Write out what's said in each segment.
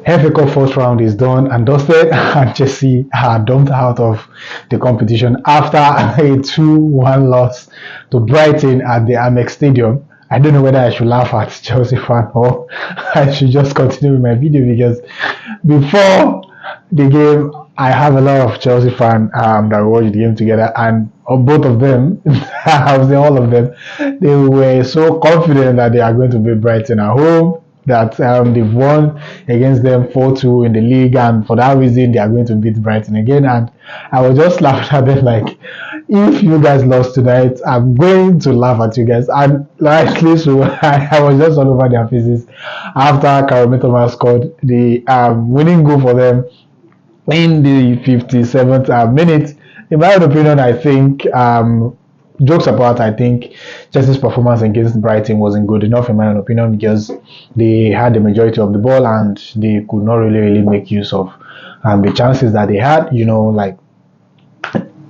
FA Cup first round is done and dusted, and Chelsea are dumped out of the competition after a 2-1 loss to Brighton at the Amex Stadium. I don't know whether I should laugh at Chelsea fan or I should just continue with my video, because before the game, I have a lot of Chelsea fans that watched the game together, and both of them, I would say all of them, they were so confident that they are going to beat Brighton at home, that they've won against them 4-2 in the league, and for that reason they are going to beat Brighton again. And I was just laughing at them like, if you guys lost tonight, I'm going to laugh at you guys. And likely so, I was just all over their faces after Kaoru Mitoma scored the winning goal for them in the 57th minute. In my own opinion, I think, jokes apart, I think Chelsea's performance against Brighton wasn't good enough, in my own opinion, because they had the majority of the ball and they could not really make use of the chances that they had. Like,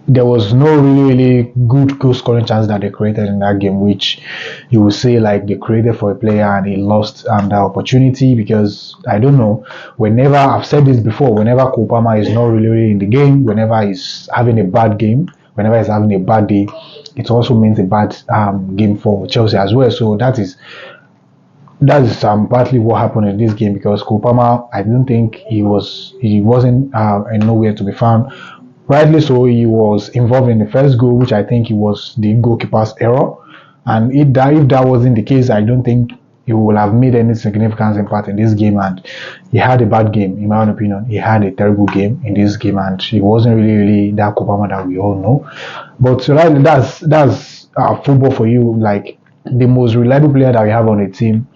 there was no really good goal scoring chance that they created in that game, which you will say like they created for a player and he lost that opportunity. Because I don't know, whenever I've said this before, whenever Kopama is not really in the game, whenever he's having a bad game, whenever he's having a bad day, it also means a bad game for Chelsea as well. So that is partly what happened in this game, because Kopama, I don't think he wasn't in nowhere to be found. Rightly so, he was involved in the first goal, which I think it was the goalkeeper's error. And if that wasn't the case, I don't think he would have made any significant impact in this game. And he had a bad game, in my own opinion. He had a terrible game in this game, and he wasn't really that Kopama that we all know. But right, that's football for you. Like, the most reliable player that we have on the team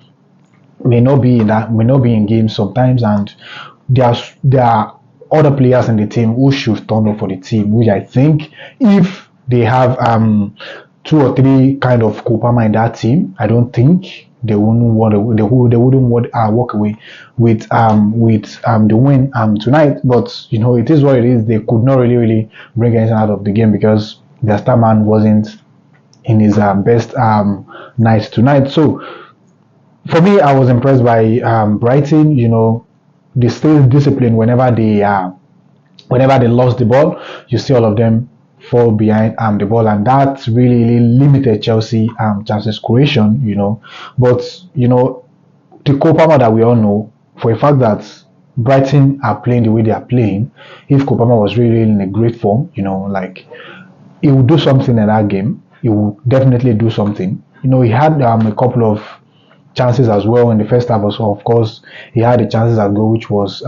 may not be in games sometimes, and there are other players in the team who should turn up for the team, which I think if they have 2 or 3 kind of Kopama in that team, I don't think they wouldn't walk away with the win tonight. But it is what it is. They could not really bring anything out of the game because their star man wasn't in his best night tonight. So for me, I was impressed by Brighton. They stay disciplined whenever they lost the ball. You see all of them fall behind the ball, and that really limited Chelsea chances creation. But the Kopama that we all know, for a fact that Brighton are playing the way they are playing, if Kopama was really in a great form, like, he would do something in that game. He would definitely do something. He had a couple of chances as well in the first half. So of course he had the chances at goal, which was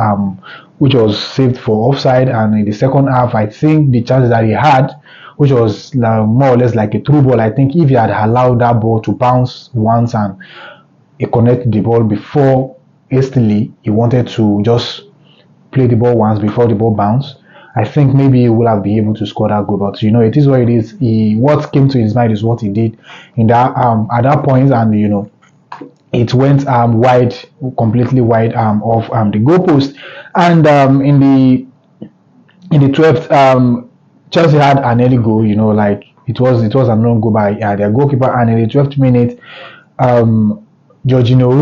saved for offside. And in the second half, I think the chances that he had, which was more or less like a through ball, I think if he had allowed that ball to bounce once and he connected the ball before hastily, he wanted to just play the ball once before the ball bounced, I think maybe he would have been able to score that goal. But it is what it is. What came to his mind is what he did in that at that point, and it went wide, completely wide off the goalpost. And in the 12th, Chelsea had an early goal. Like, it was a non goal by their goalkeeper. And in the 12th minute, Giorginio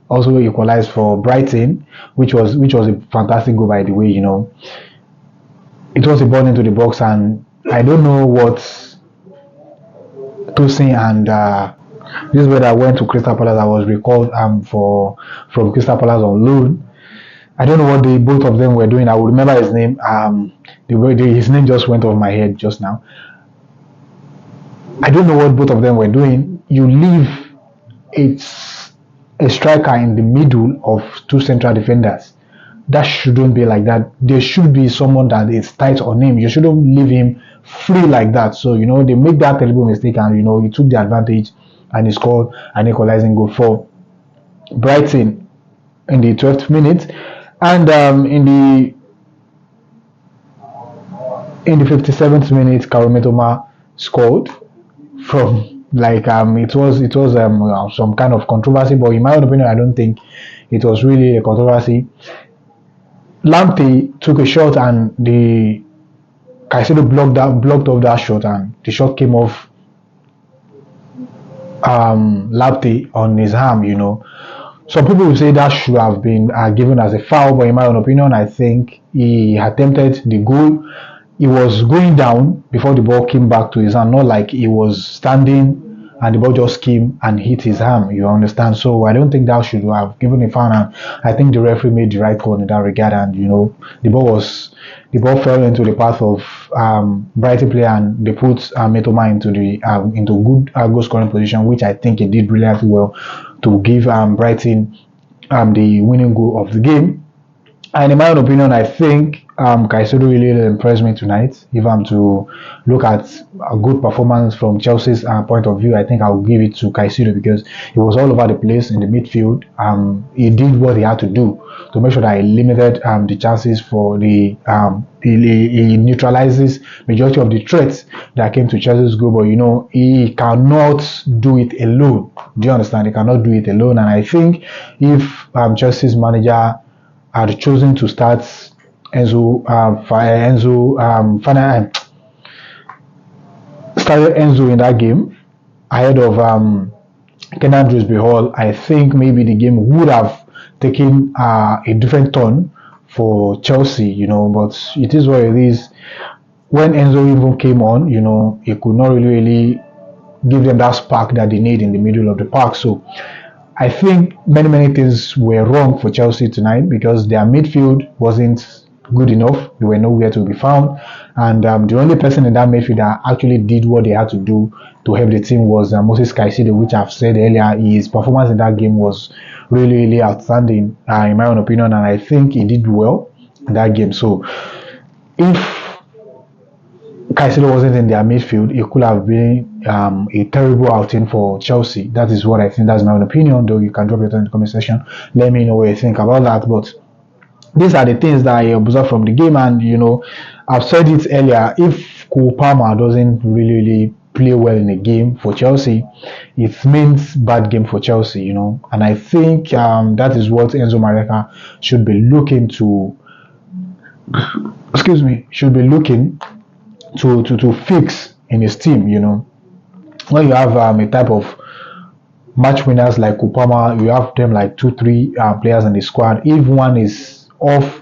also equalized for Brighton, which was a fantastic goal, by the way. It was a ball into the box, and I don't know what Tosin and this brother went to Crystal Palace. I was recalled from Crystal Palace on loan. I don't know what both of them were doing. I will remember his name. His name just went off my head just now. I don't know what both of them were doing. You leave a striker in the middle of 2 central defenders. That shouldn't be like that. There should be someone that is tight on him. You shouldn't leave him free like that. So they make that terrible mistake, and he took the advantage and he scored an equalizing goal for Brighton in the 12th minute. And in the 57th minute, Kaoru Mitoma scored from, like, it was some kind of controversy, but in my own opinion, I don't think it was really a controversy. Lamptey took a shot, and the Caicedo blocked off that shot, and the shot came off Lamptey on his arm. some people will say that should have been given as a foul, but in my own opinion, I think he attempted the goal. He was going down before the ball came back to his hand, not like he was standing and the ball just came and hit his arm. You understand? So I don't think that should have given a foul. And I think the referee made the right call in that regard. And the ball fell into the path of Brighton player, and they put Mitoma into good goal scoring position, which I think he did brilliantly well to give Brighton the winning goal of the game. And in my own opinion, I think Caicedo really impressed me tonight. If I'm to look at a good performance from Chelsea's point of view, I think I'll give it to Caicedo because he was all over the place in the midfield. He did what he had to do to make sure that he limited the chances for he neutralizes majority of the threats that came to Chelsea's goal. But he cannot do it alone. Do you understand? He cannot do it alone. And I think if Chelsea's manager had chosen to start started Enzo in that game ahead of Kenan Hall, I think maybe the game would have taken a different turn for Chelsea, but it is what it is. When Enzo even came on, he could not really give them that spark that they need in the middle of the park. So I think many things were wrong for Chelsea tonight because their midfield wasn't good enough. They were nowhere to be found. And the only person in that midfield that actually did what they had to do to help the team was Moses Caicedo, which I've said earlier. His performance in that game was really outstanding, in my own opinion. And I think he did well in that game. So if Caicedo wasn't in their midfield, it could have been a terrible outing for Chelsea. That is what I think. That's my own opinion, though you can drop your thoughts in the comment section. Let me know what you think about that. But these are the things that I observed from the game, and I've said it earlier. If Cole Palmer doesn't really play well in a game for Chelsea, it means bad game for Chelsea, and I think that is what Enzo Maresca should be looking to to fix in his team. When you have a type of match winners like Kupama, you have them like 2-3 players in the squad. If one is off,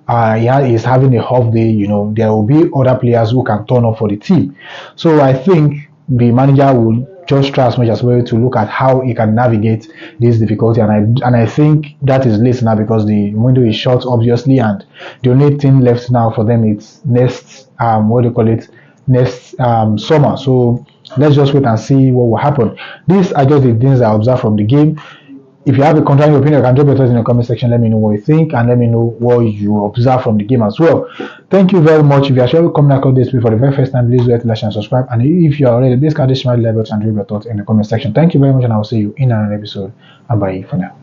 is having a off day, there will be other players who can turn up for the team. So I think the manager will just try as much as well to look at how he can navigate this difficulty, and I think that is late now because the window is short, obviously, and the only thing left now for them is next summer. So let's just wait and see what will happen. These are just the things I observed from the game. If you have a contrary opinion, you can drop your thoughts in the comment section. Let me know what you think, and let me know what you observe from the game as well. Thank you very much. If you are actually coming across this for the very first time, please do like and subscribe. And if you are already, please click the smiley button and drop your thoughts in the comment section. Thank you very much, and I will see you in another episode. And bye for now.